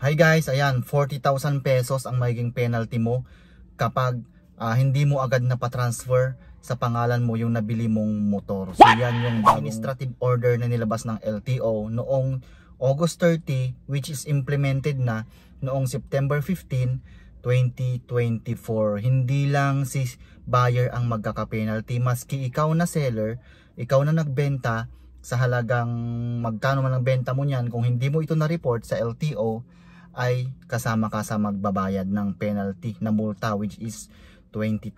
Hi guys, ayan, 40,000 pesos ang magiging penalty mo kapag hindi mo agad na pa-transfer sa pangalan mo yung nabili mong motor. So yan yung administrative order na nilabas ng LTO noong August 30, which is implemented na noong September 15, 2024. Hindi lang si buyer ang magkaka-penalty, maski ikaw na seller, ikaw na nagbenta sa halagang magkano man ang benta mo niyan, kung hindi mo ito na-report sa LTO, ay kasama ka sa magbabayad ng penalty na multa, which is 20,000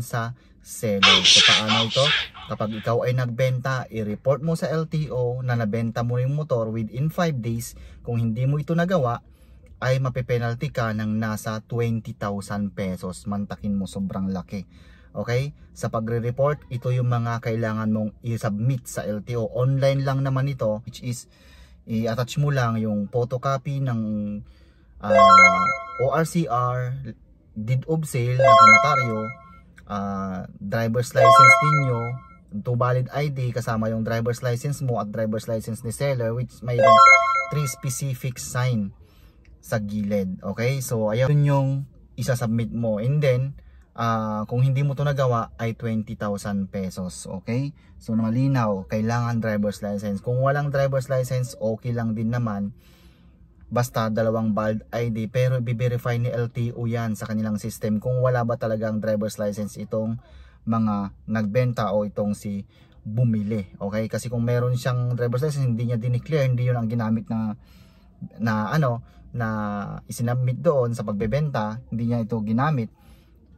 sa seller. So paano ito? Kapag ikaw ay nagbenta, i-report mo sa LTO na nabenta mo yung motor within 5 days. Kung hindi mo ito nagawa, ay mape-penalty ka ng nasa 20,000 pesos. Mantakin mo, sobrang laki. Okay? Sa pagre-report, ito yung mga kailangan mong i-submit sa LTO. Online lang naman ito, which is i-attach mo lang yung photocopy ng ORCR, deed of sale, nakanotaryo, driver's license ninyo, to valid ID kasama yung driver's license mo at driver's license ni seller, which mayroong 3 specific sign sa gilid. Okay, so ayun yung isa-submit mo, and then kung hindi mo to nagawa ay 20,000 pesos. Okay, so malinaw, kailangan driver's license. Kung walang driver's license, okay lang din naman, basta 2 valid ID, pero i-verify ni LTO yan sa kanilang system kung wala ba talagang driver's license itong mga nagbenta o itong si bumili. Okay, kasi kung meron siyang driver's license, hindi niya dineclare, hindi yun ang ginamit na isinabmit doon sa pagbebenta, hindi niya ito ginamit,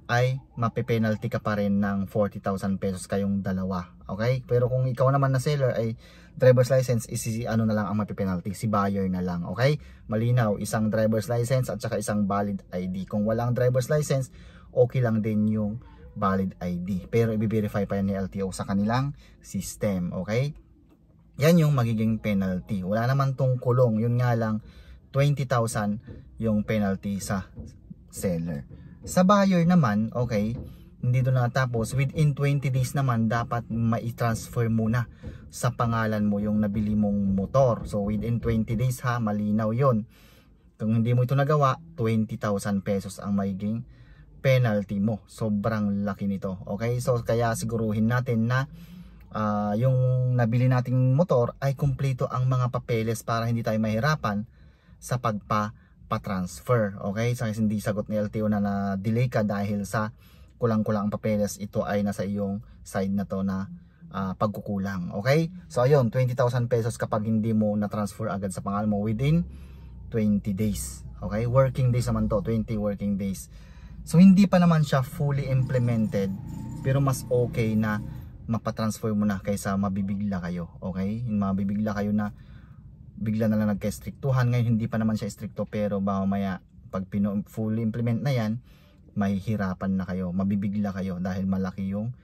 ay mape-penalty ka pa rin ng 40,000 pesos kayong dalawa. Okay, pero kung ikaw naman na seller ay driver's license, ano na lang ang mape-penalty, si buyer na lang. Okay, malinaw, isang driver's license at saka isang valid ID. Kung walang driver's license, okay lang din yung valid ID, pero i-verify pa yan ni LTO sa kanilang system. Okay, yan yung magiging penalty. Wala naman tong kulong, yun nga lang 20,000 yung penalty sa seller. Sa buyer naman, okay, hindi doon natapos, within 20 days naman dapat mai-transfer muna sa pangalan mo yung nabili mong motor. So within 20 days ha, malinaw yon. Kung hindi mo ito nagawa, 20,000 pesos ang magiging penalty mo. Sobrang laki nito. Okay, so kaya siguruhin natin na yung nabili nating motor ay kumpleto ang mga papeles para hindi tayo mahirapan sa pa-transfer. Okay, so hindi sagot ni LTO na na-delay ka dahil sa kulang-kulang ang papeles, ito ay nasa iyong side na to na pagkukulang. Okay, so ayun, 20,000 pesos kapag hindi mo na-transfer agad sa pangalan mo within 20 days. Okay, working days naman to, 20 working days. So hindi pa naman siya fully implemented, pero mas okay na mapatransfer mo na kaysa mabibigla kayo. Okay, mabibigla kayo na bigla na lang nagka-strictuhan. Ngayon hindi pa naman siya stricto, pero mamaya pag fully implement na yan, mahihirapan na kayo, mabibigla kayo dahil malaki yung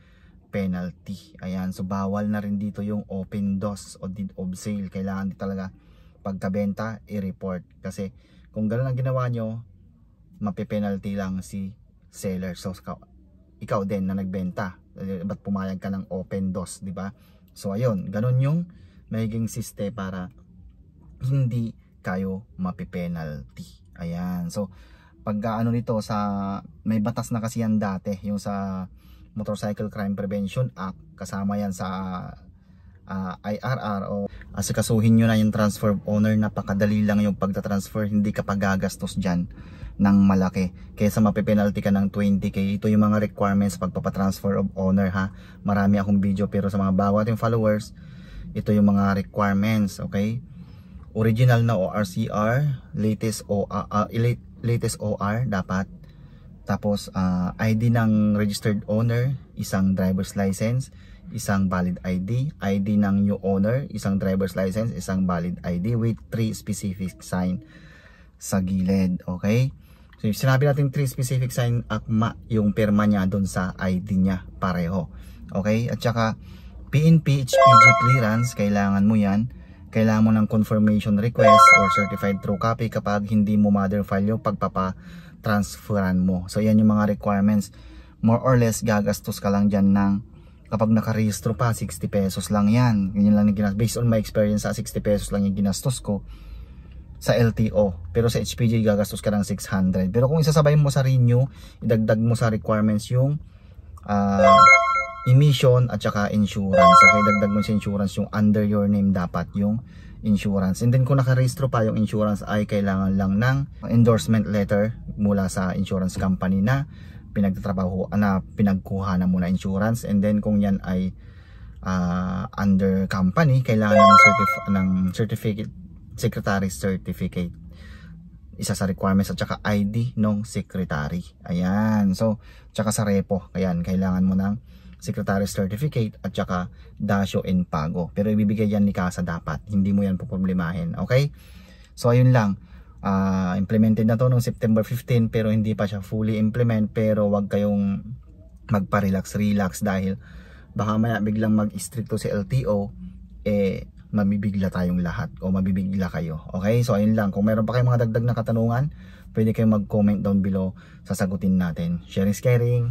penalty. Ayan, so bawal na rin dito yung open DOS o deed of sale. Kailangan din talaga pagkabenta i-report, kasi kung gano'n ang ginawa nyo, mape-penalty lang si seller. So ikaw din na nagbenta, ba't pumayag ka ng open DOS, di ba? So ayun, gano'n yung magiging system para hindi kayo mapipenalty. Ayan, so pag ano nito, sa may batas na kasi yan dati, yung sa Motorcycle Crime Prevention Act, kasama yan sa IRR, o asikasuhin nyo na yung transfer of owner. Napakadali lang yung pagta-transfer, hindi ka pagagastos dyan ng malaki kaysa mapipenalty ka ng 20k. Ito yung mga requirements pagpapatransfer of owner ha. Marami akong video, pero sa mga bago ating followers, ito yung mga requirements. Okay, original na ORCR, latest OR dapat. Tapos ID ng registered owner, isang driver's license, isang valid ID. ID ng new owner, isang driver's license, isang valid ID with 3 specific sign sa gilid. Okay, so sinabi natin 3 specific sign, akma yung pirma niya doon sa ID niya, pareho. Okay, at saka PNP HPG clearance, kailangan mo yan. Kailangan mo ng confirmation request or certified true copy kapag hindi mo mother file yung pagpapatransferan mo. So yan yung mga requirements. More or less gagastos ka lang dyan ng, kapag nakarehistro pa, 60 pesos lang yan. Ganyan lang yung ginastos. Based on my experience, 60 pesos lang yung ginastos ko sa LTO. Pero sa HPG gagastos ka ng 600. Pero kung isasabay mo sa renew, idagdag mo sa requirements yung emission at saka insurance. Okay, dagdag mo sa insurance yung under your name dapat yung insurance. And then kung nakarehistro pa yung insurance ay kailangan lang ng endorsement letter mula sa insurance company na pinagtatrabaho na pinagkuha na muna insurance. And then kung yan ay under company, kailangan ng certificate, secretary certificate, isa sa requirements, at saka ID ng secretary. Ayan, so tsaka sa repo, ayan, kailangan mo ng secretary certificate at saka dasyo and pago, pero ibibigay yan ni Kasa dapat, hindi mo yan poproblemahin. Okay, so ayun lang. Implemented na to noong September 15 pero hindi pa siya fully implement. Pero wag kayong magpa-relax dahil baka maya biglang mag-stricto si LTO, mabibigla tayong lahat o mabibigla kayo. Okay, so ayun lang. Kung meron pa kayong mga dagdag na katanungan, pwede kayong mag-comment down below, sasagutin natin. Sharing is caring.